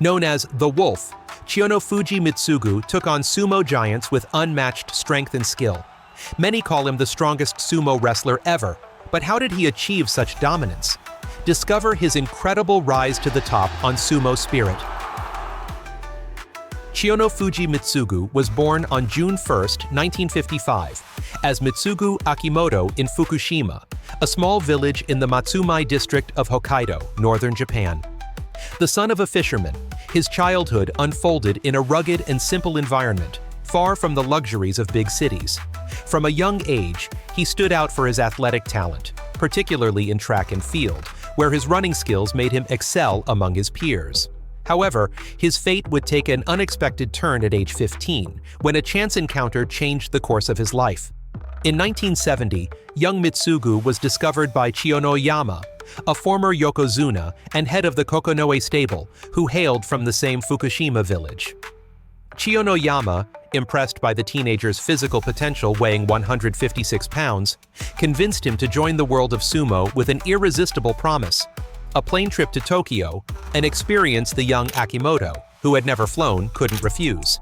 Known as the Wolf, Chiyonofuji Mitsugu took on sumo giants with unmatched strength and skill. Many call him the strongest sumo wrestler ever, but how did he achieve such dominance? Discover his incredible rise to the top on Sumo Spirit. Chiyonofuji Mitsugu was born on June 1, 1955, as Mitsugu Akimoto in Fukushima, a small village in the Matsumai district of Hokkaido, northern Japan. The son of a fisherman, his childhood unfolded in a rugged and simple environment, far from the luxuries of big cities. From a young age, he stood out for his athletic talent, particularly in track and field, where his running skills made him excel among his peers. However, his fate would take an unexpected turn at age 15, when a chance encounter changed the course of his life. In 1970, young Mitsugu was discovered by Chiyonoyama, a former Yokozuna and head of the Kokonoe stable, who hailed from the same Fukushima village. Chiyonoyama, impressed by the teenager's physical potential weighing 156 pounds, convinced him to join the world of sumo with an irresistible promise: a plane trip to Tokyo, an experience the young Akimoto, who had never flown, couldn't refuse.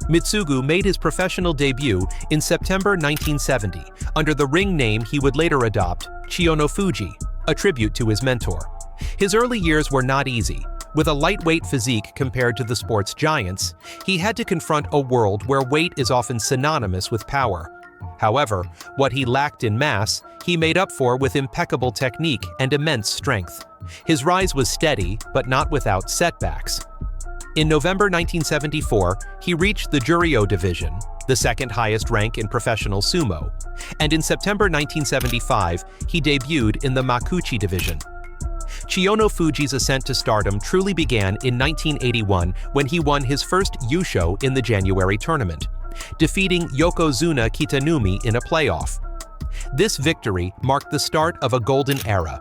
Mitsugu made his professional debut in September 1970 under the ring name he would later adopt, Chiyonofuji, a tribute to his mentor. His early years were not easy. With a lightweight physique compared to the sport's giants, he had to confront a world where weight is often synonymous with power. However, what he lacked in mass, he made up for with impeccable technique and immense strength. His rise was steady, but not without setbacks. In November 1974, he reached the Juryo division, the second highest rank in professional sumo, and in September 1975, he debuted in the Makuuchi division. Chiyonofuji's ascent to stardom truly began in 1981 when he won his first Yusho in the January tournament, defeating Yokozuna Kitanumi in a playoff. This victory marked the start of a golden era.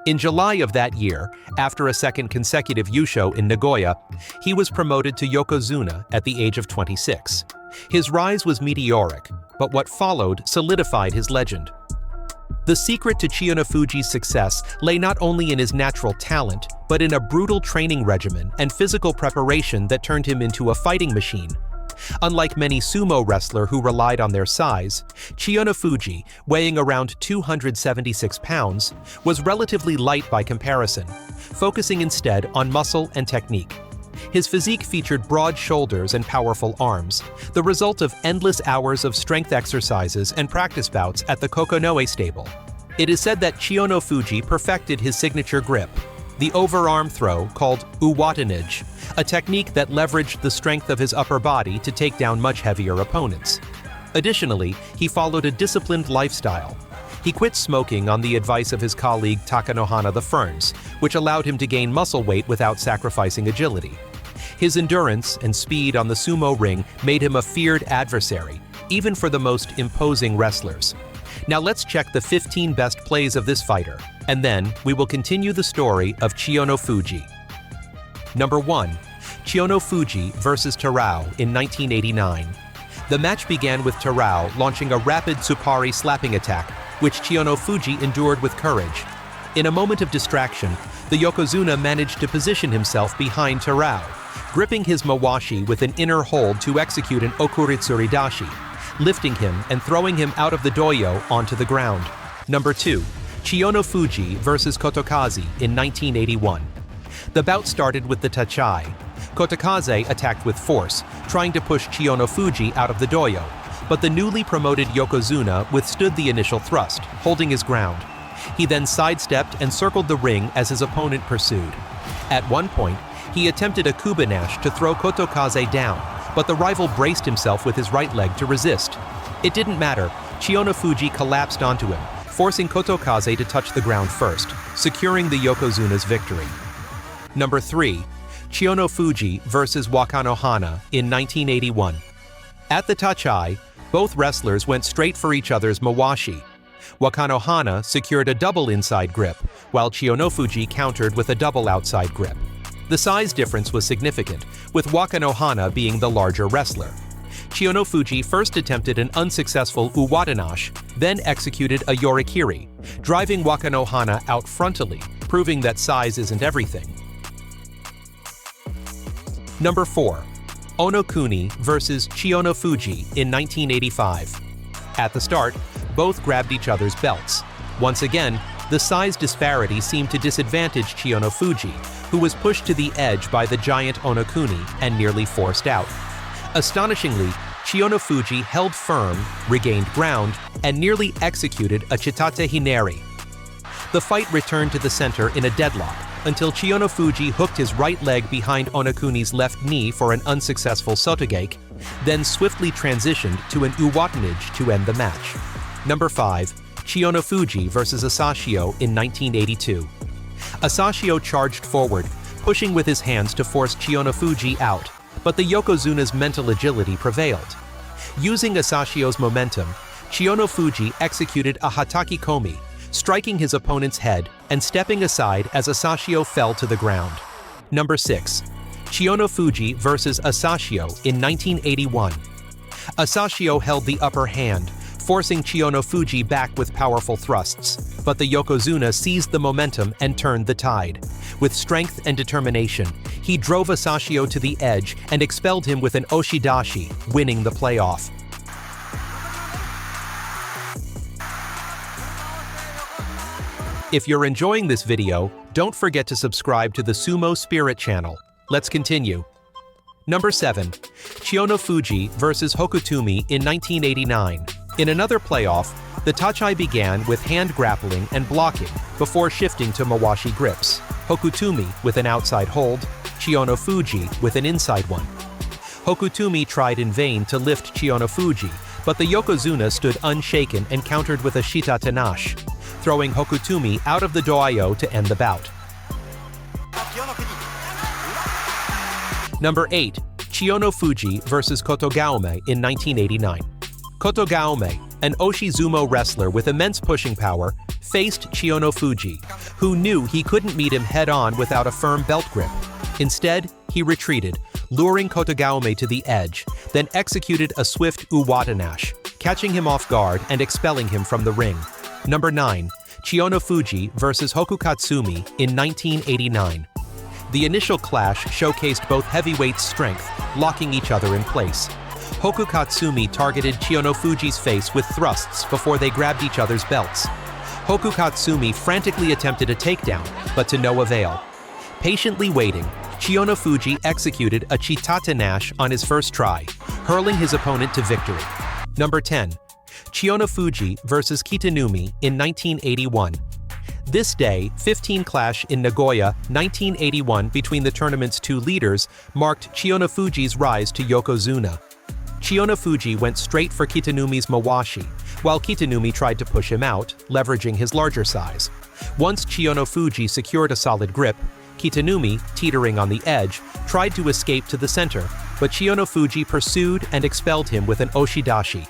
In July of that year, after a second consecutive Yusho in Nagoya, he was promoted to Yokozuna at the age of 26. His rise was meteoric, but what followed solidified his legend. The secret to Chiyonofuji's success lay not only in his natural talent, but in a brutal training regimen and physical preparation that turned him into a fighting machine. Unlike many sumo wrestlers who relied on their size, Chiyonofuji, weighing around 276 pounds, was relatively light by comparison, focusing instead on muscle and technique. His physique featured broad shoulders and powerful arms, the result of endless hours of strength exercises and practice bouts at the Kokonoe stable. It is said that Chiyonofuji perfected his signature grip, the overarm throw called uwatanage, a technique that leveraged the strength of his upper body to take down much heavier opponents. Additionally, he followed a disciplined lifestyle. He quit smoking on the advice of his colleague Takanohana the Ferns, which allowed him to gain muscle weight without sacrificing agility. His endurance and speed on the sumo ring made him a feared adversary, even for the most imposing wrestlers. Now let's check the 15 best plays of this fighter, and then we will continue the story of Chiyonofuji. Number 1. Chiyonofuji versus Terao in 1989. The match began with Terao launching a rapid Tsupari slapping attack, which Chiyonofuji endured with courage. In a moment of distraction, the Yokozuna managed to position himself behind Terao, gripping his mawashi with an inner hold to execute an okuritsuridashi, lifting him and throwing him out of the dohyo onto the ground. Number 2. Chiyonofuji versus Kotokaze in 1981. The bout started with the tachai. Kotokaze attacked with force, trying to push Chiyonofuji out of the dohyo, but the newly promoted Yokozuna withstood the initial thrust, holding his ground. He then sidestepped and circled the ring as his opponent pursued. At one point, he attempted a kubanash to throw Kotokaze down, but the rival braced himself with his right leg to resist. It didn't matter. Chiyonofuji collapsed onto him, forcing Kotokaze to touch the ground first, securing the Yokozuna's victory. Number 3. Chiyonofuji versus Takanohana in 1981. At the tachai, both wrestlers went straight for each other's mawashi. Takanohana secured a double inside grip, while Chiyonofuji countered with a double outside grip. The size difference was significant, with Takanohana being the larger wrestler. Chiyonofuji first attempted an unsuccessful uwatanash, then executed a yorikiri, driving Takanohana out frontally, proving that size isn't everything. Number 4. Onokuni versus Chiyonofuji in 1985. At the start, both grabbed each other's belts. Once again, the size disparity seemed to disadvantage Chiyonofuji, who was pushed to the edge by the giant Onokuni and nearly forced out. Astonishingly, Chiyonofuji held firm, regained ground, and nearly executed a chitate hineri. The fight returned to the center in a deadlock until Chiyonofuji hooked his right leg behind Onokuni's left knee for an unsuccessful sotogake, then swiftly transitioned to an uwatanage to end the match. Number 5. Chiyonofuji versus Asashio in 1982. Asashio charged forward, pushing with his hands to force Chiyonofuji out, but the Yokozuna's mental agility prevailed. Using Asashio's momentum, Chiyonofuji executed a hataki komi, striking his opponent's head and stepping aside as Asashio fell to the ground. Number 6. Chiyonofuji versus Asashio in 1981. Asashio held the upper hand, forcing Chiyonofuji back with powerful thrusts, but the Yokozuna seized the momentum and turned the tide. With strength and determination, he drove Asashio to the edge and expelled him with an oshidashi, winning the playoff. If you're enjoying this video, don't forget to subscribe to the Sumo Spirit channel. Let's continue. Number 7. Chiyonofuji versus Hokutumi in 1989. In another playoff, the tachai began with hand grappling and blocking before shifting to mawashi grips. Hokutumi with an outside hold, Chiyonofuji with an inside one. Hokutumi tried in vain to lift Chiyonofuji, but the Yokozuna stood unshaken and countered with a shita tenashi, throwing Hokutumi out of the dohyo to end the bout. Number 8. Chiyonofuji versus Kotogaume in 1989. Kotogaume, an Oshizumo wrestler with immense pushing power, faced Chiyonofuji, who knew he couldn't meet him head-on without a firm belt grip. Instead, he retreated, luring Kotogaume to the edge, then executed a swift uwatanashi, catching him off guard and expelling him from the ring. Number 9. Chiyonofuji versus Hokukatsumi in 1989. The initial clash showcased both heavyweights' strength, locking each other in place. Hokukatsumi targeted Chiyonofuji's face with thrusts before they grabbed each other's belts. Hokukatsumi frantically attempted a takedown, but to no avail. Patiently waiting, Chiyonofuji executed a chitate nash on his first try, hurling his opponent to victory. Number 10. Chiyonofuji versus Kitanumi in 1981. This day, 15 clash in Nagoya, 1981 between the tournament's two leaders marked Chiyonofuji's rise to Yokozuna. Chiyonofuji went straight for Kitanumi's mawashi, while Kitanumi tried to push him out, leveraging his larger size. Once Chiyonofuji secured a solid grip, Kitanumi, teetering on the edge, tried to escape to the center, but Chiyonofuji pursued and expelled him with an oshidashi.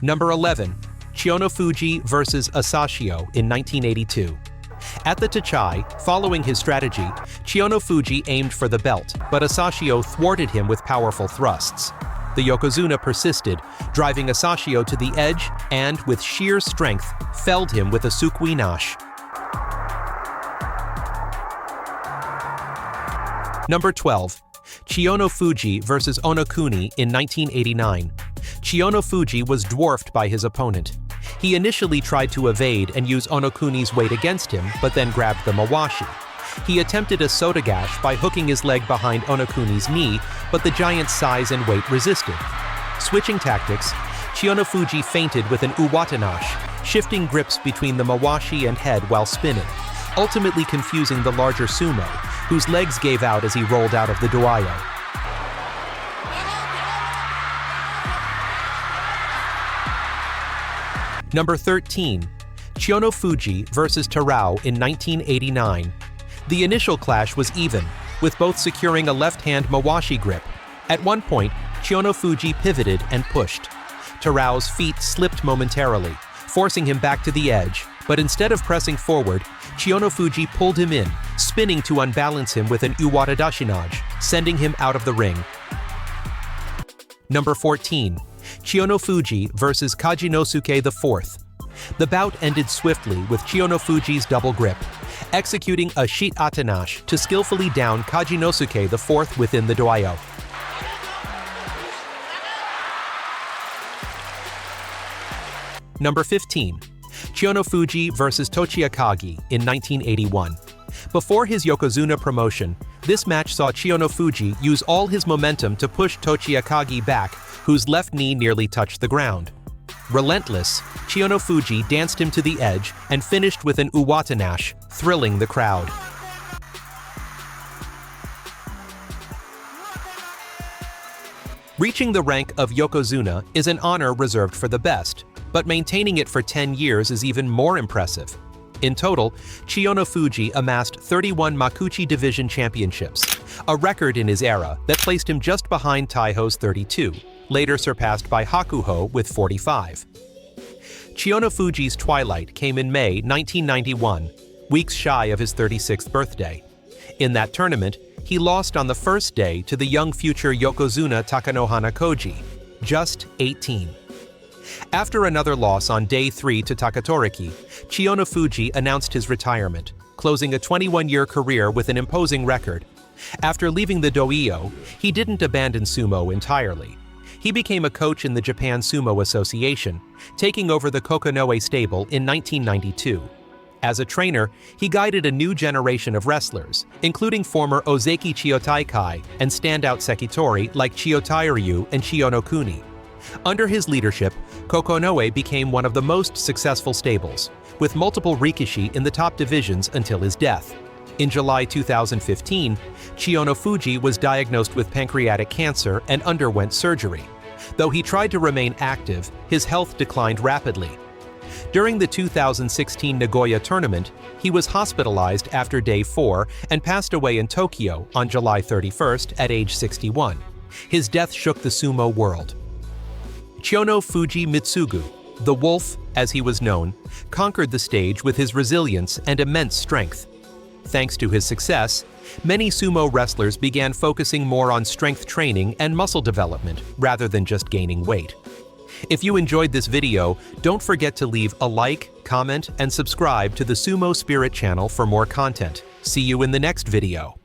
Number 11. Chiyonofuji versus Asashio in 1982. At the tachai, following his strategy, Chiyonofuji aimed for the belt, but Asashio thwarted him with powerful thrusts. The Yokozuna persisted, driving Asashio to the edge and, with sheer strength, felled him with a sukui nashi. Number 12. Chiyonofuji versus Onokuni in 1989. Chiyonofuji was dwarfed by his opponent. He initially tried to evade and use Onokuni's weight against him, but then grabbed the mawashi. He attempted a sotogash by hooking his leg behind Onokuni's knee, but the giant's size and weight resisted. Switching tactics, Chiyonofuji feinted with an uwatanashi, shifting grips between the mawashi and head while spinning, ultimately confusing the larger Sumo, whose legs gave out as he rolled out of the dohyo. Number 13. Chiyonofuji versus Terao in 1989. The initial clash was even, with both securing a left-hand mawashi grip. At one point, Chiyonofuji pivoted and pushed. Terao's feet slipped momentarily, forcing him back to the edge, but instead of pressing forward, Chiyonofuji pulled him in, spinning to unbalance him with an uwatadashinaji, sending him out of the ring. Number 14. Chiyonofuji versus Kajinosuke IV. The bout ended swiftly with Chiyonofuji's double grip. executing a sheet atanash to skillfully down Kajinosuke IV within the dohyo. Number 15. Chiyonofuji vs. Tochiakagi in 1981. Before his Yokozuna promotion, this match saw Chiyonofuji use all his momentum to push Tochiakagi back, whose left knee nearly touched the ground. Relentless, Chiyonofuji danced him to the edge and finished with an uwatanash, thrilling the crowd. Reaching the rank of Yokozuna is an honor reserved for the best, but maintaining it for 10 years is even more impressive. In total, Chiyonofuji amassed 31 Makuuchi Division championships, a record in his era that placed him just behind Taiho's 32, later surpassed by Hakuho with 45. Chiyonofuji's twilight came in May 1991, weeks shy of his 36th birthday. In that tournament, he lost on the first day to the young future Yokozuna Takanohana Koji, just 18. After another loss on day 3 to Takatoriki, Chiyonofuji announced his retirement, closing a 21-year career with an imposing record. After leaving the dohyo, he didn't abandon sumo entirely. He became a coach in the Japan Sumo Association, taking over the Kokonoe stable in 1992. As a trainer, he guided a new generation of wrestlers, including former Ozeki Chiyotaikai and standout sekitori like Chiyotairyu and Chiyonokuni. Under his leadership, Kokonoe became one of the most successful stables, with multiple rikishi in the top divisions until his death. In July 2015, Chiyonofuji was diagnosed with pancreatic cancer and underwent surgery. Though he tried to remain active, his health declined rapidly. During the 2016 Nagoya tournament, he was hospitalized after day 4 and passed away in Tokyo on July 31st at age 61. His death shook the sumo world. Chiyonofuji Mitsugu, the Wolf, as he was known, conquered the stage with his resilience and immense strength. Thanks to his success, many sumo wrestlers began focusing more on strength training and muscle development rather than just gaining weight. If you enjoyed this video, don't forget to leave a like, comment, and subscribe to the Sumo Spirit channel for more content. See you in the next video.